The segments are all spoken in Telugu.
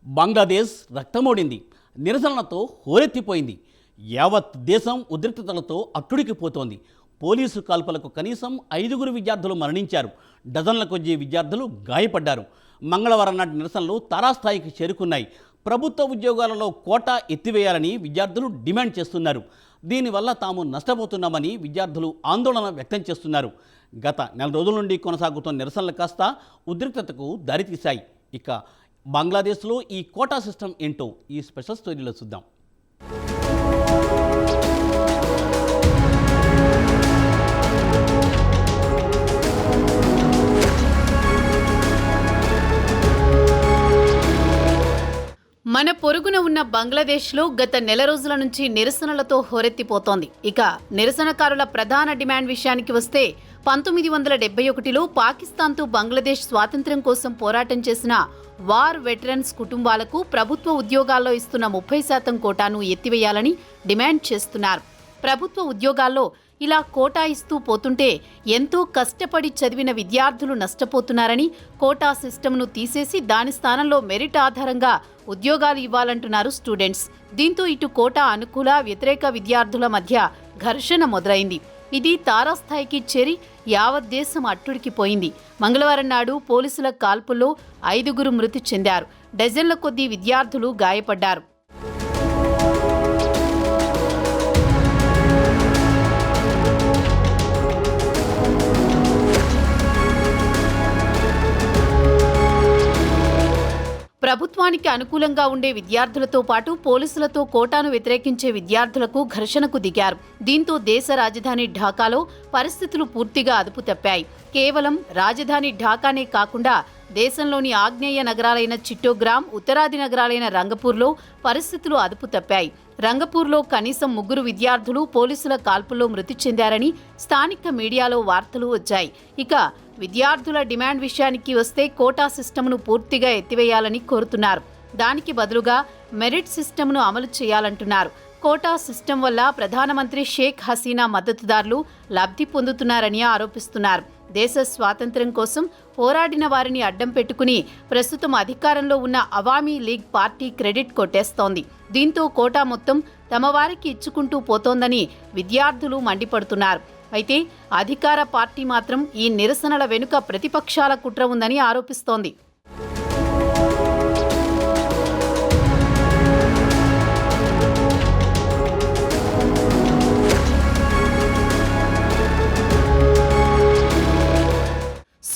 బంగ్లాదేశ్ రక్తమోడింది, నిరసనలతో హోరెత్తిపోయింది. యావత్ దేశం ఉద్రిక్తతలతో అట్టుడికిపోతోంది. పోలీసు కాల్పులకు కనీసం 5 విద్యార్థులు మరణించారు. డజన్ల కొద్దీ విద్యార్థులు గాయపడ్డారు. మంగళవారం నాటి నిరసనలు తారాస్థాయికి చేరుకున్నాయి. ప్రభుత్వ ఉద్యోగాలలో కోటా ఎత్తివేయాలని విద్యార్థులు డిమాండ్ చేస్తున్నారు. దీనివల్ల తాము నష్టపోతున్నామని విద్యార్థులు ఆందోళన వ్యక్తం చేస్తున్నారు. గత నెల రోజుల నుండి కొనసాగుతున్న నిరసనలు కాస్త ఉద్రిక్తతకు దారితీశాయి. ఇక బంగ్లాదేశ్లో ఈ కోటా సిస్టమ్ ఏంటో ఈ స్పెషల్ స్టోరీలో చూద్దాం. మన పొరుగున ఉన్న బంగ్లాదేశ్లో గత నెల రోజుల నుంచి నిరసనలతో హోరెత్తిపోతోంది. ఇక నిరసనకారుల ప్రధాన డిమాండ్ విషయానికి వస్తే 1971లో పాకిస్తాన్తో బంగ్లాదేశ్ స్వాతంత్ర్యం కోసం పోరాటం చేసిన వార్ వెటరన్స్ కుటుంబాలకు ప్రభుత్వ ఉద్యోగాల్లో ఇస్తున్న 30% కోటాను ఎత్తివేయాలని డిమాండ్ చేస్తున్నారు. ప్రభుత్వ ఉద్యోగాల్లో ఇలా కోటా ఇస్తూ పోతుంటే ఎంతో కష్టపడి చదివిన విద్యార్థులు నష్టపోతున్నారని, కోటా సిస్టమ్ను తీసేసి దాని స్థానంలో మెరిట్ ఆధారంగా ఉద్యోగాలు ఇవ్వాలంటున్నారు స్టూడెంట్స్. దీంతో ఇటు కోటా అనుకూల, వ్యతిరేక విద్యార్థుల మధ్య ఘర్షణ మొదలైంది. ఇది తారాస్థాయికి చేరి యావత్ దేశం అట్టుడికిపోయింది. మంగళవారం నాడు పోలీసుల కాల్పుల్లో 5 మృతి చెందారు. డజన్ల కొద్దీ విద్యార్థులు గాయపడ్డారు. ప్రభుత్వానికి అనుకూలంగా ఉండే విద్యార్థులతో పాటు పోలీసులతో కోటాను వ్యతిరేకించే విద్యార్థులకు ఘర్షణకు దిగారు. దీంతో దేశ రాజధాని ఢాకాలో పరిస్థితులు పూర్తిగా అదుపు తప్పాయి. కేవలం రాజధాని ఢాకానే కాకుండా దేశంలోని ఆగ్నేయ నగరాలైన చిట్టోగ్రామ్, ఉత్తరాది నగరాలైన రంగపూర్లో పరిస్థితులు అదుపు తప్పాయి. రంగపూర్లో కనీసం 3 విద్యార్థులు పోలీసుల కాల్పుల్లో మృతి చెందారని స్థానిక మీడియాలో వార్తలు వచ్చాయి. ఇక విద్యార్థుల డిమాండ్ విషయానికి వస్తే కోటా సిస్టమ్ను పూర్తిగా ఎత్తివేయాలని కోరుతున్నారు. దానికి బదులుగా మెరిట్ సిస్టమ్ను అమలు చేయాలంటున్నారు. కోటా సిస్టమ్ వల్ల ప్రధానమంత్రి షేక్ హసీనా మద్దతుదారులు లబ్ధి పొందుతున్నారని ఆరోపిస్తున్నారు. దేశ స్వాతంత్ర్యం కోసం పోరాడిన వారిని అడ్డం పెట్టుకుని ప్రస్తుతం అధికారంలో ఉన్న అవామీ లీగ్ పార్టీ క్రెడిట్ కొట్టేస్తోంది. దీంతో కోటా మొత్తం తమ వారికి ఇచ్చుకుంటూ పోతోందని విద్యార్థులు మండిపడుతున్నారు. అయితే అధికార పార్టీ మాత్రం ఈ నిరసనల వెనుక ప్రతిపక్షాల కుట్ర ఉందని ఆరోపిస్తోంది.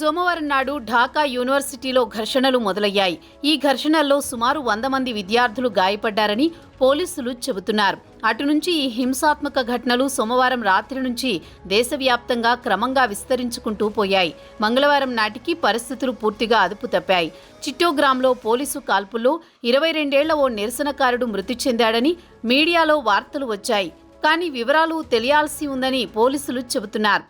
సోమవారం నాడు ఢాకా యూనివర్సిటీలో ఘర్షణలు మొదలయ్యాయి. ఈ ఘర్షణల్లో సుమారు 100 మంది విద్యార్థులు గాయపడ్డారని పోలీసులు చెబుతున్నారు. అటు నుంచి ఈ హింసాత్మక ఘటనలు సోమవారం రాత్రి నుంచి దేశవ్యాప్తంగా క్రమంగా విస్తరించుకుంటూ పోయాయి. మంగళవారం నాటికి పరిస్థితులు పూర్తిగా అదుపు తప్పాయి. చిట్టోగ్రామ్లో పోలీసు కాల్పుల్లో 22 ఏళ్ల ఓ నిరసనకారుడు మృతి చెందాడని మీడియాలో వార్తలు వచ్చాయి. కానీ వివరాలు తెలియాల్సి ఉందని పోలీసులు చెబుతున్నారు.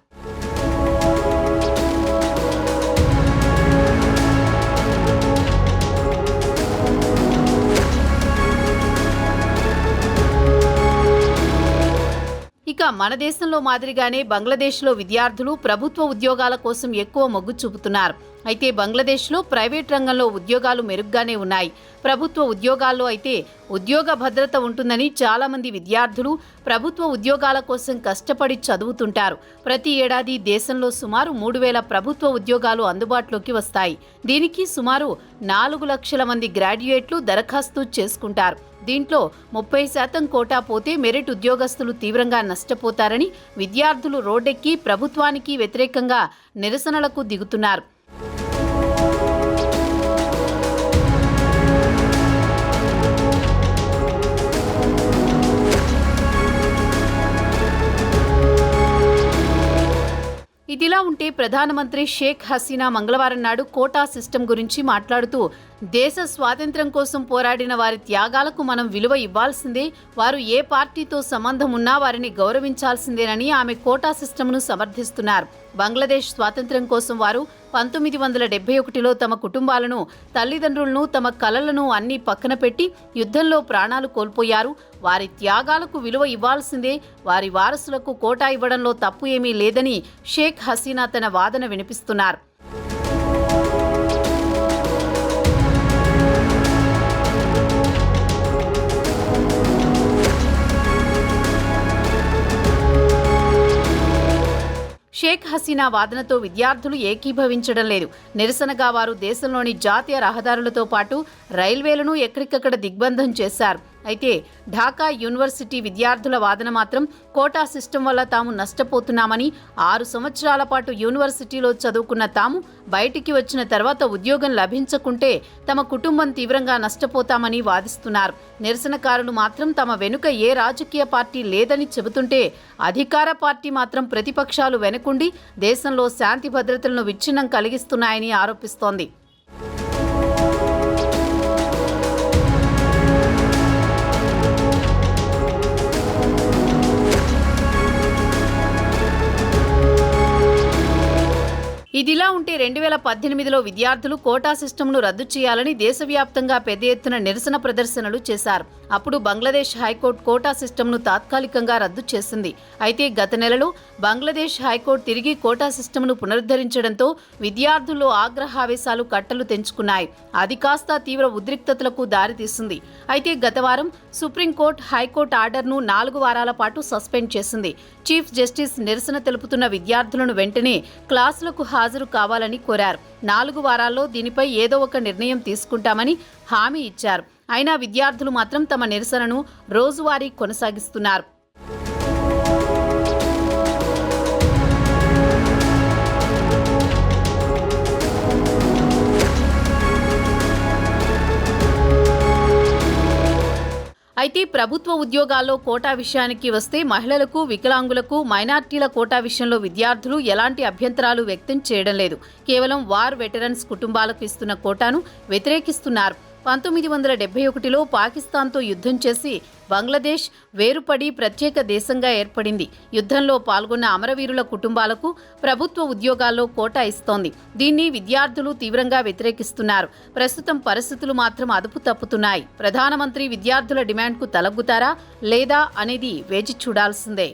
ఇక మన దేశంలో మాదిరిగానే బంగ్లాదేశ్లో విద్యార్థులు ప్రభుత్వ ఉద్యోగాల కోసం ఎక్కువ మొగ్గు చూపుతున్నారు. అయితే బంగ్లాదేశ్లో ప్రైవేట్ రంగంలో ఉద్యోగాలు మెరుగ్గానే ఉన్నాయి. ప్రభుత్వ ఉద్యోగాల్లో అయితే ఉద్యోగ భద్రత ఉంటుందని చాలామంది విద్యార్థులు ప్రభుత్వ ఉద్యోగాల కోసం కష్టపడి చదువుతుంటారు. ప్రతి ఏడాది దేశంలో సుమారు 3000 ప్రభుత్వ ఉద్యోగాలు అందుబాటులోకి వస్తాయి. దీనికి సుమారు 4 లక్షల మంది గ్రాడ్యుయేట్లు దరఖాస్తు చేసుకుంటారు. దీంట్లో 30% కోటా పోతే మెరిట్ ఉద్యోగస్తులు తీవ్రంగా నష్టపోతారని విద్యార్థులు రోడ్డెక్కి ప్రభుత్వానికి వ్యతిరేకంగా నిరసనలకు దిగుతున్నారు. ఇదిలా ఉంటే ప్రధానమంత్రి షేక్ హసీనా మంగళవారం నాడు కోటా సిస్టమ్ గురించి మాట్లాడుతూ, దేశ స్వాతంత్ర్యం కోసం పోరాడిన వారి త్యాగాలకు మనం విలువ ఇవ్వాల్సిందే, వారు ఏ పార్టీతో సంబంధం ఉన్నా వారిని గౌరవించాల్సిందేనని ఆమె కోటా సిస్టమ్ను సమర్థిస్తున్నారు. బంగ్లాదేశ్ స్వాతంత్ర్యం కోసం వారు 1971లో తమ కుటుంబాలను, తల్లిదండ్రులను, తమ కలలను అన్నీ పక్కన పెట్టి యుద్ధంలో ప్రాణాలు కోల్పోయారు. వారి త్యాగాలకు విలువ ఇవ్వాల్సిందే, వారి వారసులకు కోటా ఇవ్వడంలో తప్పు ఏమీ లేదని షేక్ హసీనా తన వాదన వినిపిస్తున్నారు. షేక్ హసీనా వాదనతో విద్యార్థులు ఏకీభవించడం లేదు. నిరసనగా వారు దేశంలోని జాతీయ రహదారులతో పాటు రైల్వేలను ఎక్కడికక్కడ దిగ్బంధం చేశారు. అయితే ఢాకా యూనివర్సిటీ విద్యార్థుల వాదన మాత్రం కోటా సిస్టమ్ వల్ల తాము నష్టపోతున్నామని, 6 సంవత్సరాల పాటు యూనివర్సిటీలో చదువుకున్న తాము బయటికి వచ్చిన తర్వాత ఉద్యోగం లభించకుంటే తమ కుటుంబం తీవ్రంగా నష్టపోతామని వాదిస్తున్నారు. నిరసనకారులు మాత్రం తమ వెనుక ఏ రాజకీయ పార్టీ లేదని చెబుతుంటే అధికార పార్టీ మాత్రం ప్రతిపక్షాలు వెనుకుండి దేశంలో శాంతి భద్రతలను విచ్ఛిన్నం కలిగిస్తున్నాయని ఆరోపిస్తోంది. ఇదిలా ఉంటే 2018లో విద్యార్థులు కోటా సిస్టమ్ను రద్దు చేయాలని దేశవ్యాప్తంగా పెద్ద ఎత్తున నిరసన ప్రదర్శనలు చేశారు. అప్పుడు బంగ్లాదేశ్ హైకోర్టు కోటా సిస్టమ్ను తాత్కాలికంగా రద్దు చేసింది. అయితే గత నెలలో బంగ్లాదేశ్ హైకోర్టు తిరిగి కోటా సిస్టమ్ను పునరుద్ధరించడంతో విద్యార్థుల్లో ఆగ్రహావేశాలు కట్టలు తెంచుకున్నాయి. అది కాస్త తీవ్ర ఉద్రిక్తతలకు దారితీసింది. అయితే గత వారం సుప్రీంకోర్టు హైకోర్టు ఆర్డర్ను 4 వారాల పాటు సస్పెండ్ చేసింది. చీఫ్ జస్టిస్ నిరసన తెలుపుతున్న విద్యార్థులను వెంటనే క్లాసులకు హాజరు కావాలని కోరారు. 4 వారాల్లో దీనిపై ఏదో ఒక నిర్ణయం తీసుకుంటామని హామీ ఇచ్చారు. అయినా విద్యార్థులు మాత్రం తమ నిరసనను రోజువారీ కొనసాగిస్తున్నారు. అయితే ప్రభుత్వ ఉద్యోగాల్లో కోటా విషయానికి వస్తే మహిళలకు, వికలాంగులకు, మైనార్టీల కోటా విషయంలో విద్యార్థులు ఎలాంటి అభ్యంతరాలు వ్యక్తం చేయడం లేదు. కేవలం వార్ వెటరన్స్ కుటుంబాలకు ఇస్తున్న కోటాను వ్యతిరేకిస్తున్నారు. 1971లో పాకిస్తాన్తో యుద్ధం చేసి బంగ్లాదేశ్ వేరుపడి ప్రత్యేక దేశంగా ఏర్పడింది. యుద్ధంలో పాల్గొన్న అమరవీరుల కుటుంబాలకు ప్రభుత్వ ఉద్యోగాల్లో కోటా ఇస్తోంది. దీన్ని విద్యార్థులు తీవ్రంగా వ్యతిరేకిస్తున్నారు. ప్రస్తుతం పరిస్థితులు మాత్రం అదుపు తప్పుతున్నాయి. ప్రధానమంత్రి విద్యార్థుల డిమాండ్కు తలగ్గుతారా లేదా అనేది వేచి చూడాల్సిందే.